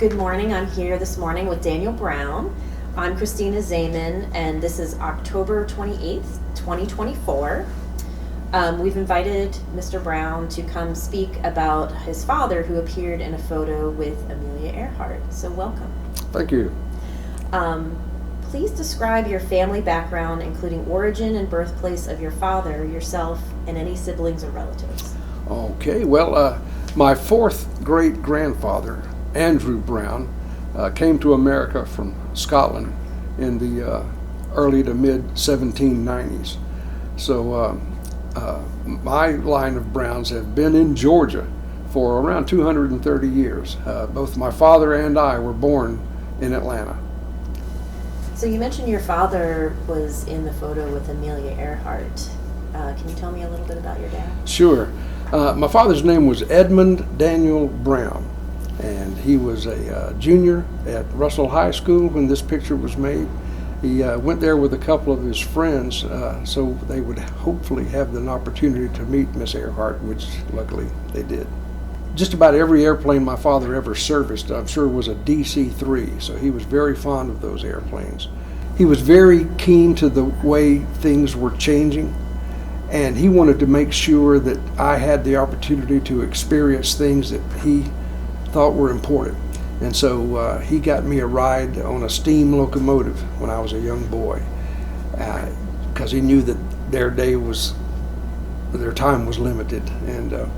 Good morning. I'm here this morning with Daniel Brown. I'm Christina Zaman, and this is October 28th, 2024. We've invited Mr. Brown to come speak about his father, who appeared in a photo with Amelia Earhart. So welcome. Thank you. Please describe your family background, including origin and birthplace of your father, yourself, and any siblings or relatives. Okay, well, my fourth great-grandfather, Andrew Brown, came to America from Scotland in the early to mid-1790s. So my line of Browns have been in Georgia for around 230 years. Both my father and I were born in Atlanta. So you mentioned your father was in the photo with Amelia Earhart. Can you tell me a little bit about your dad? Sure. My father's name was Edmund Daniel Brown, and he was a junior at Russell High School when this picture was made. He went there with a couple of his friends so they would hopefully have an opportunity to meet Miss Earhart, which luckily they did. Just about every airplane my father ever serviced, I'm sure, was a DC-3, so he was very fond of those airplanes. He was very keen to the way things were changing, and he wanted to make sure that I had the opportunity to experience things that he thought were important. And so he got me a ride on a steam locomotive when I was a young boy, because he knew that their time was limited. And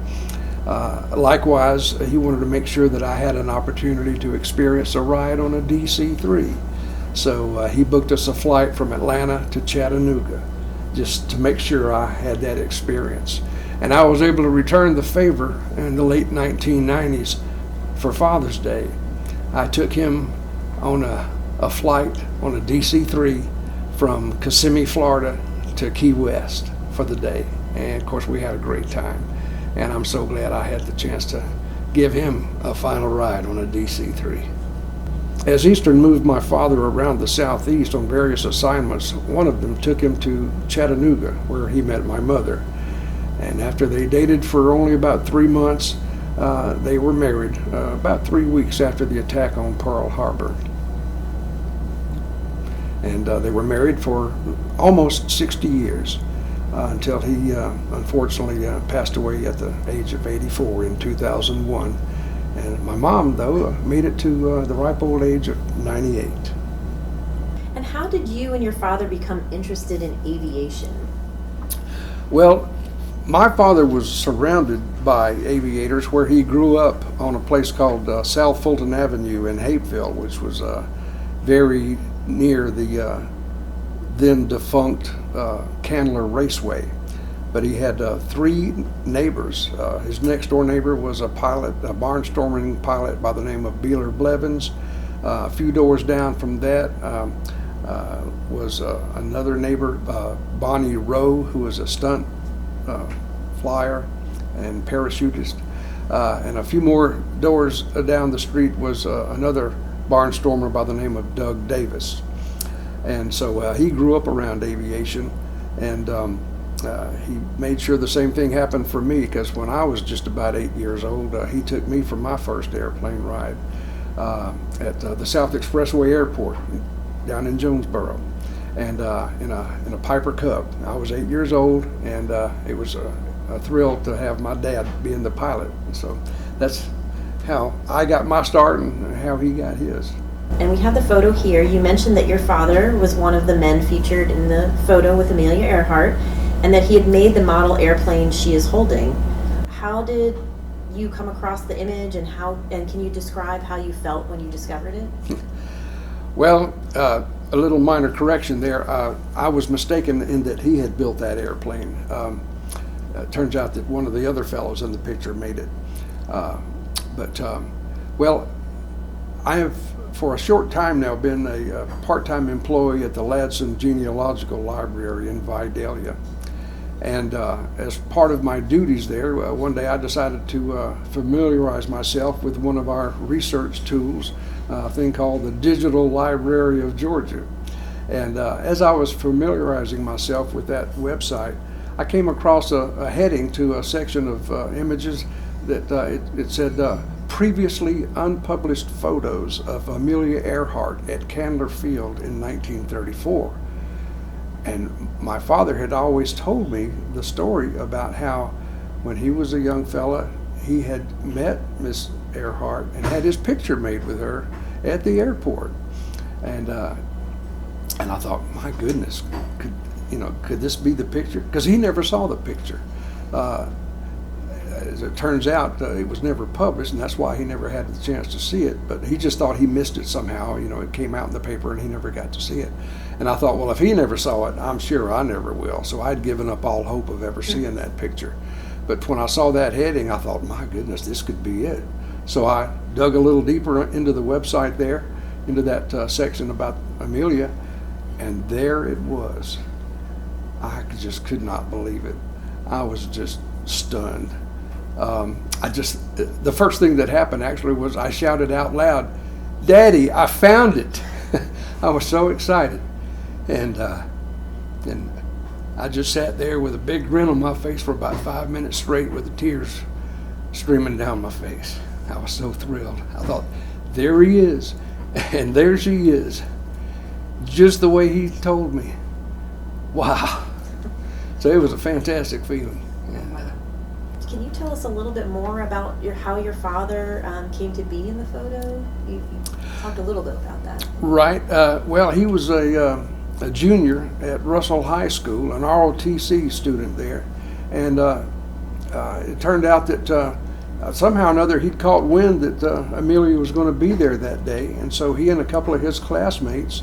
likewise, he wanted to make sure that I had an opportunity to experience a ride on a DC-3. So he booked us a flight from Atlanta to Chattanooga, just to make sure I had that experience. And I was able to return the favor in the late 1990s for Father's Day. I took him on a flight on a DC-3 from Kissimmee, Florida to Key West for the day. And of course we had a great time. And I'm so glad I had the chance to give him a final ride on a DC-3. As Eastern moved my father around the Southeast on various assignments, one of them took him to Chattanooga, where he met my mother. And after they dated for only about 3 months, they were married about 3 weeks after the attack on Pearl Harbor. And they were married for almost 60 years until he unfortunately passed away at the age of 84 in 2001. And my mom, though, made it to the ripe old age of 98. And how did you and your father become interested in aviation? Well, my father was surrounded by aviators where he grew up on a place called South Fulton Avenue in Hapeville, which was very near the then defunct Candler Raceway. But he had 3 neighbors. His next door neighbor was a pilot, a barnstorming pilot by the name of Beeler Blevins. A few doors down from that was another neighbor, Bonnie Rowe, who was a stunt flyer and parachutist. And a few more doors down the street was another barnstormer by the name of Doug Davis. And so he grew up around aviation, and he made sure the same thing happened for me, because when I was just about 8 years old, he took me for my first airplane ride at the South Expressway Airport down in Jonesboro, and in a Piper Cub. I was 8 years old, and it was a thrill to have my dad being the pilot. So that's how I got my start and how he got his. And we have the photo here. You mentioned that your father was one of the men featured in the photo with Amelia Earhart, and that he had made the model airplane she is holding. How did you come across the image, and can you describe how you felt when you discovered it? Well, a little minor correction there. I was mistaken in that he had built that airplane. It turns out that one of the other fellows in the picture made it. Well, I have for a short time now been a part-time employee at the Ladson Genealogical Library in Vidalia. And as part of my duties there, one day I decided to familiarize myself with one of our research tools, a thing called the Digital Library of Georgia. And as I was familiarizing myself with that website, I came across a heading to a section of images that it said previously unpublished photos of Amelia Earhart at Candler Field in 1934. And my father had always told me the story about how when he was a young fella, he had met Miss Earhart and had his picture made with her at the airport. And I thought, my goodness, could this be the picture? Because he never saw the picture. As it turns out, it was never published, and that's why he never had the chance to see it. But he just thought he missed it somehow. It came out in the paper, and he never got to see it. And I thought, well, if he never saw it, I'm sure I never will. So I'd given up all hope of ever seeing that picture. But when I saw that heading, I thought, my goodness, this could be it. So I dug a little deeper into the website there, into that section about Amelia, and there it was. I just could not believe it. I was just stunned. The first thing that happened actually was I shouted out loud, "Daddy, I found it!" I was so excited. And I just sat there with a big grin on my face for about 5 minutes straight with the tears streaming down my face. I was so thrilled. I thought, there he is, and there she is, just the way he told me. Wow. So it was a fantastic feeling. Can you tell us a little bit more about how your father came to be in the photo? You talked a little bit about that. Right. Well, he was a junior at Russell High School, an ROTC student there. And it turned out that somehow or another he'd caught wind that Amelia was going to be there that day. And so he and a couple of his classmates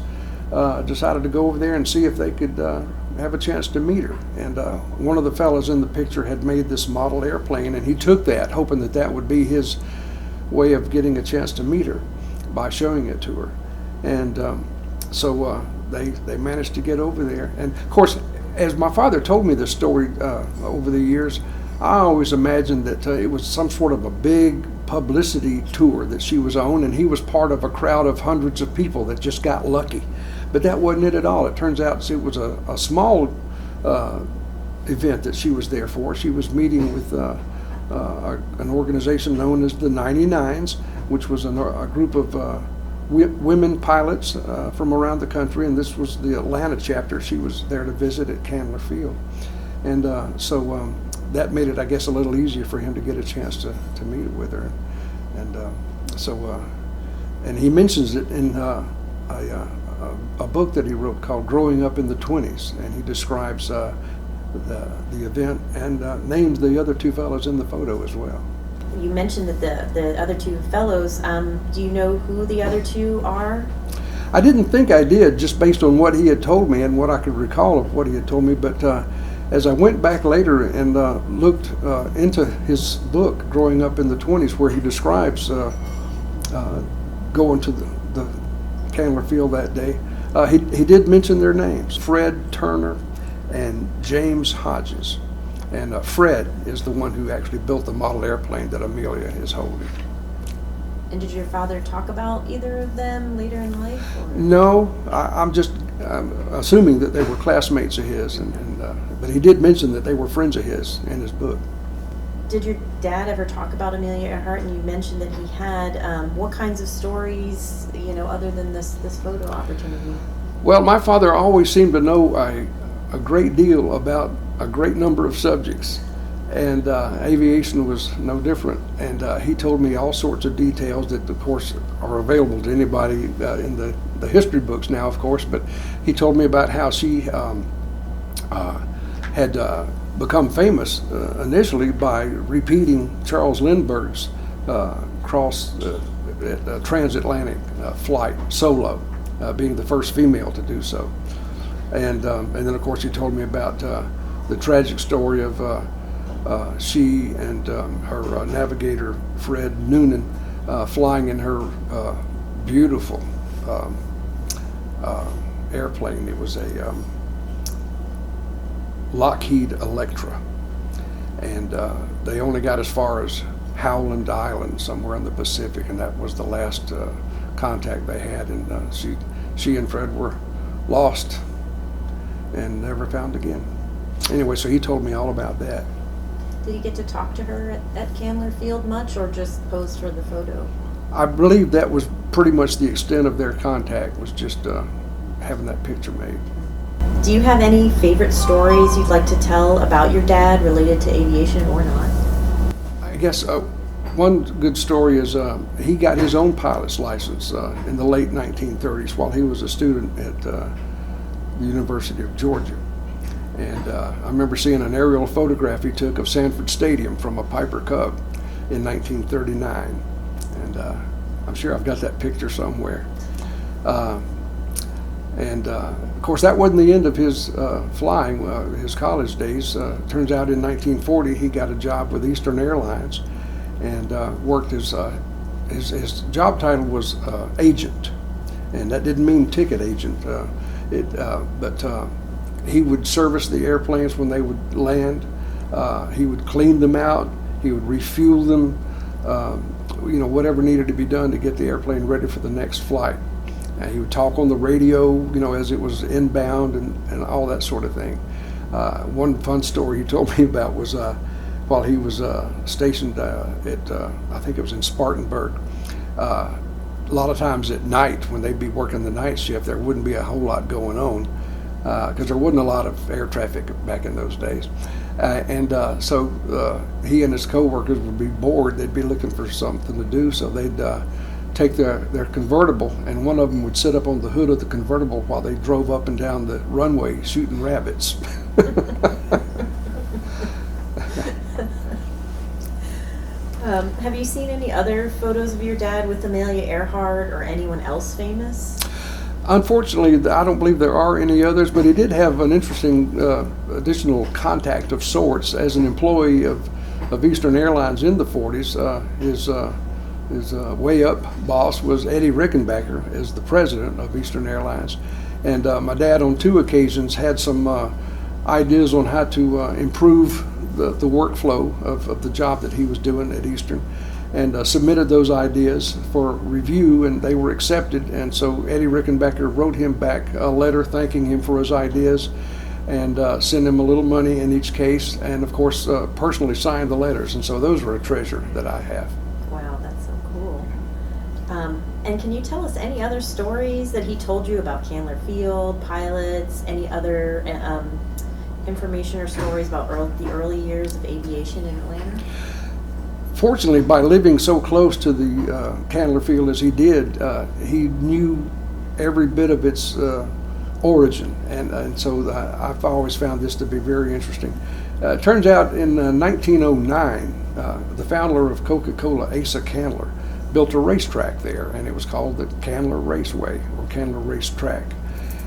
decided to go over there and see if they could have a chance to meet her. And one of the fellows in the picture had made this model airplane, and he took that, hoping that that would be his way of getting a chance to meet her by showing it to her. And so they managed to get over there. And of course, as my father told me this story over the years, I always imagined that it was some sort of a big publicity tour that she was on, and he was part of a crowd of hundreds of people that just got lucky. But that wasn't it at all. It turns out it was a small event that she was there for. She was meeting with an organization known as the 99s, which was a group of women pilots from around the country, and this was the Atlanta chapter. She was there to visit at Candler Field. And so that made it, I guess, a little easier for him to get a chance to meet with her. And and he mentions it in a book that he wrote called Growing Up in the 20s, and he describes the event and names the other two fellows in the photo as well. You mentioned that the other two fellows, do you know who the other two are? I didn't think I did, just based on what he had told me and what I could recall of what he had told me, but as I went back later and looked into his book, Growing Up in the 20s, where he describes going to the Candler Field that day, he did mention their names, Fred Turner and James Hodges. And Fred is the one who actually built the model airplane that Amelia is holding. And did your father talk about either of them later in life? Or? No, I'm assuming that they were classmates of his, but he did mention that they were friends of his in his book. Did your dad ever talk about Amelia Earhart? And you mentioned that he had what kinds of stories, other than this photo opportunity? Well, my father always seemed to know a great deal about a great number of subjects, and aviation was no different. And he told me all sorts of details that, of course, are available to anybody in the history books now, of course. But he told me about how she had become famous initially by repeating Charles Lindbergh's transatlantic flight solo, being the first female to do so. And then, of course, he told me about the tragic story of she and her navigator, Fred Noonan, flying in her beautiful airplane. It was a Lockheed Electra. And they only got as far as Howland Island, somewhere in the Pacific, and that was the last contact they had. And she and Fred were lost and never found again. Anyway, so he told me all about that. Did he get to talk to her at Candler Field much, or just pose for the photo? I believe that was pretty much the extent of their contact, was just having that picture made. Do you have any favorite stories you'd like to tell about your dad related to aviation or not? I guess one good story is he got his own pilot's license in the late 1930s while he was a student at the University of Georgia. And I remember seeing an aerial photograph he took of Sanford Stadium from a Piper Cub in 1939. And I'm sure I've got that picture somewhere. Of course, that wasn't the end of his flying, his college days. Turns out in 1940 he got a job with Eastern Airlines and worked as his job title was agent, and that didn't mean ticket agent. But he would service the airplanes when they would land. He would clean them out. He would refuel them. Whatever needed to be done to get the airplane ready for the next flight. He would talk on the radio, as it was inbound and all that sort of thing. One fun story he told me about was while he was stationed at, I think it was in Spartanburg, a lot of times at night when they'd be working the night shift, there wouldn't be a whole lot going on because there wasn't a lot of air traffic back in those days. So he and his coworkers would be bored. They'd be looking for something to do, so they'd take their convertible, and one of them would sit up on the hood of the convertible while they drove up and down the runway shooting rabbits. Have you seen any other photos of your dad with Amelia Earhart or anyone else famous? Unfortunately, I don't believe there are any others, but he did have an interesting additional contact of sorts as an employee of Eastern Airlines in the 40s. His way up boss was Eddie Rickenbacker as the president of Eastern Airlines. And my dad on 2 occasions had some ideas on how to improve the workflow of the job that he was doing at Eastern, and submitted those ideas for review, and they were accepted. And so Eddie Rickenbacker wrote him back a letter thanking him for his ideas and sent him a little money in each case, and of course personally signed the letters. And so those were a treasure that I have. Wow, that's so cool. And can you tell us any other stories that he told you about Candler Field, pilots, any other information or stories about the early years of aviation in Atlanta? Fortunately, by living so close to the Candler Field as he did, he knew every bit of its origin, and so I've always found this to be very interesting. It turns out in 1909, the founder of Coca-Cola, Asa Candler, built a racetrack there, and it was called the Candler Raceway or Candler Racetrack.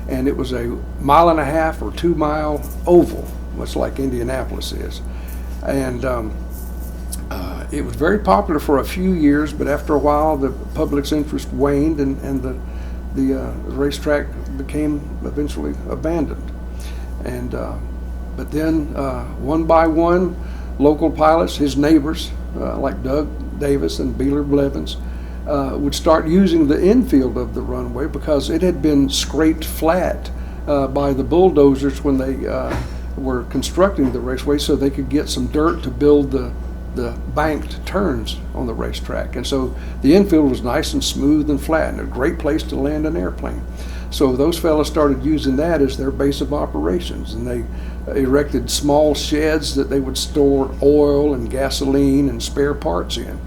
And it was a 1.5 or 2 mile oval, much like Indianapolis is. And it was very popular for a few years, but after a while the public's interest waned, and the racetrack became eventually abandoned. And but then one by one, local pilots, his neighbors, like Doug Davis and Beeler Blevins, would start using the infield of the runway because it had been scraped flat by the bulldozers when they were constructing the raceway, so they could get some dirt to build the banked turns on the racetrack. And so the infield was nice and smooth and flat, and a great place to land an airplane. So those fellows started using that as their base of operations, and they erected small sheds that they would store oil and gasoline and spare parts in.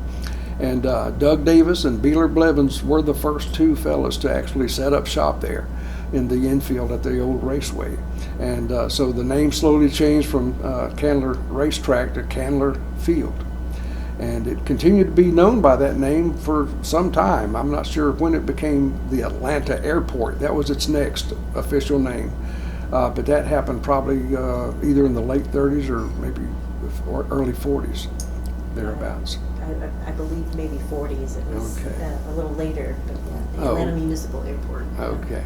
And Doug Davis and Beeler Blevins were the first 2 fellows to actually set up shop there in the infield at the old raceway. And so the name slowly changed from Candler Racetrack to Candler Field. And it continued to be known by that name for some time. I'm not sure when it became the Atlanta Airport. That was its next official name. But that happened probably either in the late 30s or maybe early 40s, thereabouts. I believe maybe 40s. It was Okay. A little later, but yeah, the Atlanta Municipal Airport. Okay.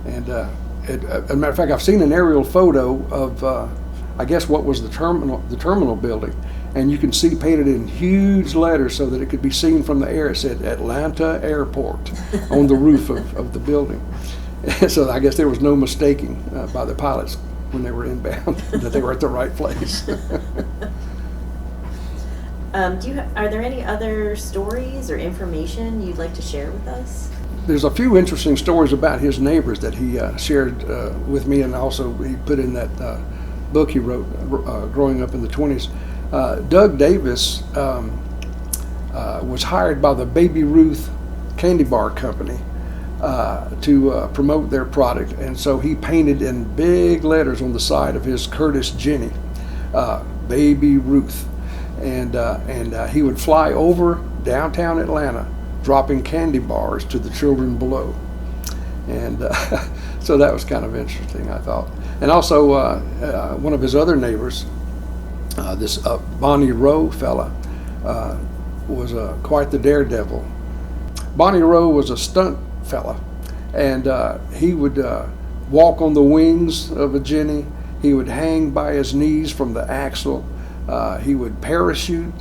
And as a matter of fact, I've seen an aerial photo of, I guess, what was the terminal building, and you can see painted in huge letters so that it could be seen from the air. It said Atlanta Airport on the roof of the building. So I guess there was no mistaking by the pilots when they were inbound that they were at the right place. Are there any other stories or information you'd like to share with us? There's a few interesting stories about his neighbors that he shared with me, and also he put in that book he wrote, Growing Up in the 20s. Doug Davis was hired by the Baby Ruth candy bar company to promote their product, and so he painted in big letters on the side of his Curtis Jenny, Baby Ruth, and he would fly over downtown Atlanta dropping candy bars to the children below. And so that was kind of interesting, I thought. And also one of his other neighbors, this Bonnie Rowe fella, was quite the daredevil. Bonnie Rowe was a stunt fella, and he would walk on the wings of a Jenny. He would hang by his knees from the axle. He would parachute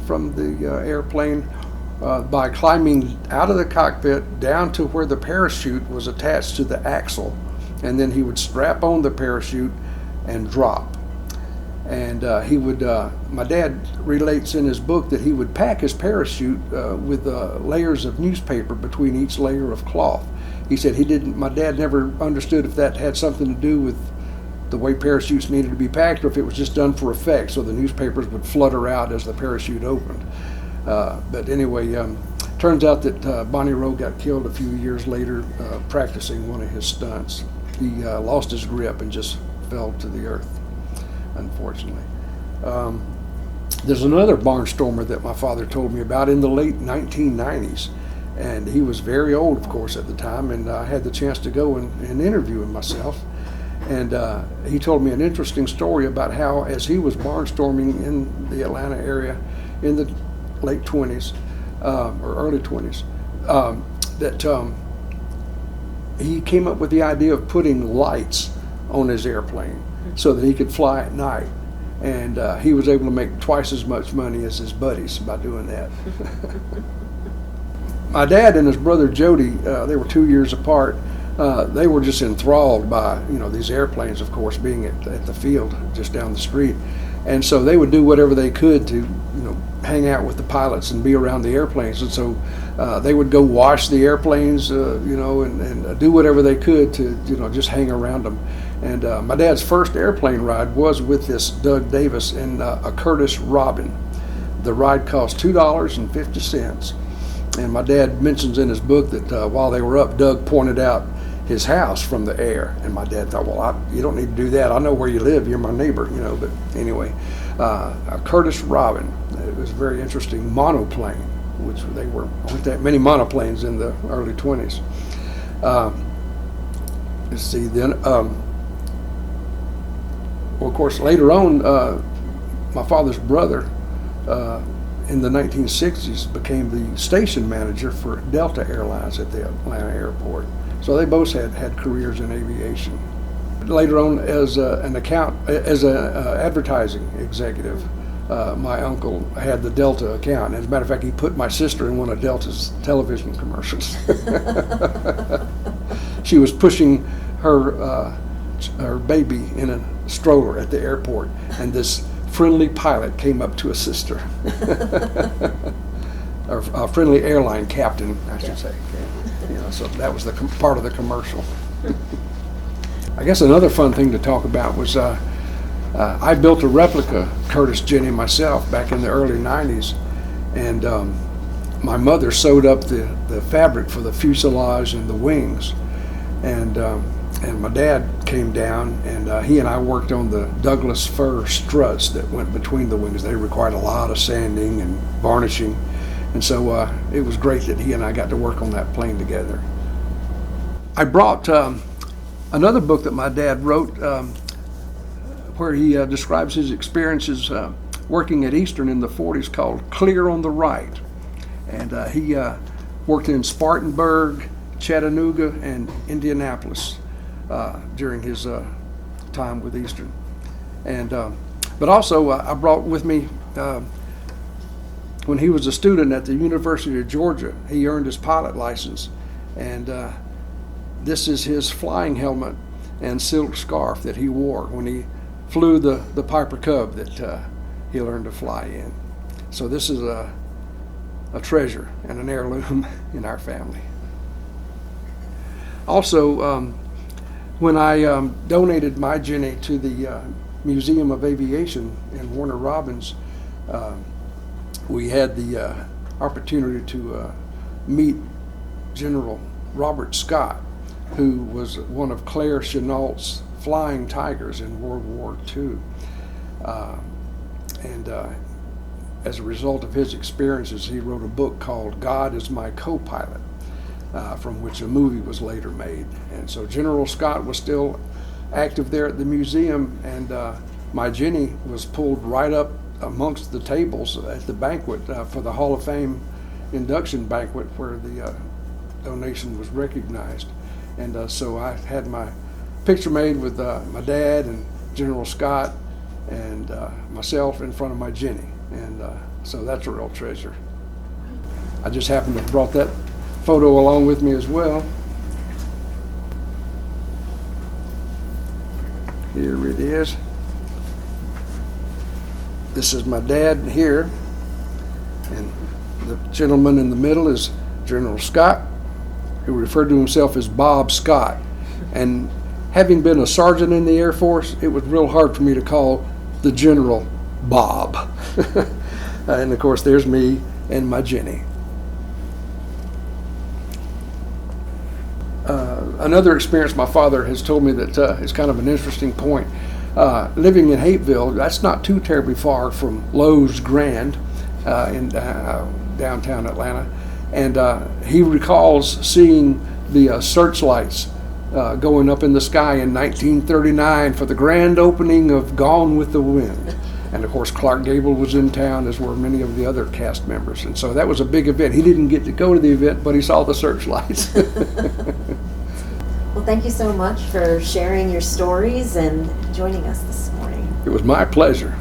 from the airplane by climbing out of the cockpit down to where the parachute was attached to the axle, and then he would strap on the parachute and drop. And he would, my dad relates in his book that he would pack his parachute with layers of newspaper between each layer of cloth. He said my dad never understood if that had something to do with the way parachutes needed to be packed, or if it was just done for effect, so the newspapers would flutter out as the parachute opened. But anyway, turns out that Bonnie Rowe got killed a few years later practicing one of his stunts. He lost his grip and just fell to the earth, unfortunately. There's another barnstormer that my father told me about in the late 1990s, and he was very old, of course, at the time, and I had the chance to go and interview him myself. And he told me an interesting story about how, as he was barnstorming in the Atlanta area in the late 20s or early 20s, that he came up with the idea of putting lights on his airplane so that he could fly at night. And he was able to make twice as much money as his buddies by doing that. My dad and his brother Jody, they were 2 years apart. They were just enthralled by, these airplanes, of course, being at the field just down the street. And so they would do whatever they could to, hang out with the pilots and be around the airplanes. And so they would go wash the airplanes, and do whatever they could to, just hang around them. And my dad's first airplane ride was with this Doug Davis in a Curtiss Robin. The ride cost $2.50. And my dad mentions in his book that while they were up, Doug pointed out his house from the air. And my dad thought, well, you don't need to do that. I know where you live. You're my neighbor, But anyway, a Curtiss Robin. It was a very interesting monoplane, which weren't that many monoplanes in the early 20s. Let's see, then, well, of course, later on, my father's brother, in the 1960s, became the station manager for Delta Airlines at the Atlanta airport. So they both had careers in aviation. Later on, as an advertising executive, my uncle had the Delta account. As a matter of fact, he put my sister in one of Delta's television commercials. She was pushing her baby in a stroller at the airport, and this friendly pilot came up to assist her. Or a friendly airline captain, I should say. So that was the part of the commercial. I guess another fun thing to talk about was I built a replica Curtiss Jenny myself back in the early 90s, and my mother sewed up the fabric for the fuselage and the wings, and my dad came down, and he and I worked on the Douglas fir struts that went between the wings. They required a lot of sanding and varnishing, and so it was great that he and I got to work on that plane together. I brought another book that my dad wrote where he describes his experiences working at Eastern in the 40s, called Clear on the Right. And he worked in Spartanburg, Chattanooga, and Indianapolis during his time with Eastern. And but also I brought with me, when he was a student at the University of Georgia, he earned his pilot license, and this is his flying helmet and silk scarf that he wore when he flew the Piper Cub that he learned to fly in. So this is a treasure and an heirloom in our family. Also, when I donated my Jenny to the Museum of Aviation in Warner Robins, we had the opportunity to meet General Robert Scott, who was one of Claire Chennault's flying tigers in World War II. And as a result of his experiences, he wrote a book called God is My Co-Pilot, from which a movie was later made. And so General Scott was still active there at the museum, and my Jenny was pulled right up amongst the tables at the banquet for the Hall of Fame induction banquet where the donation was recognized. And so I had my picture made with my dad and General Scott and myself in front of my Jenny. And so that's a real treasure. I just happened to have brought that photo along with me as well. Here it is. This is my dad here, and the gentleman in the middle is General Scott, who referred to himself as Bob Scott. And having been a sergeant in the Air Force, it was real hard for me to call the General Bob. And of course, there's me and my Jenny. Another experience my father has told me that is kind of an interesting point. Living in Hapeville, that's not too terribly far from Lowe's Grand in downtown Atlanta. And he recalls seeing the searchlights going up in the sky in 1939 for the grand opening of Gone with the Wind. And of course, Clark Gable was in town, as were many of the other cast members. And so that was a big event. He didn't get to go to the event, but he saw the searchlights. Well, thank you so much for sharing your stories and joining us this morning. It was my pleasure.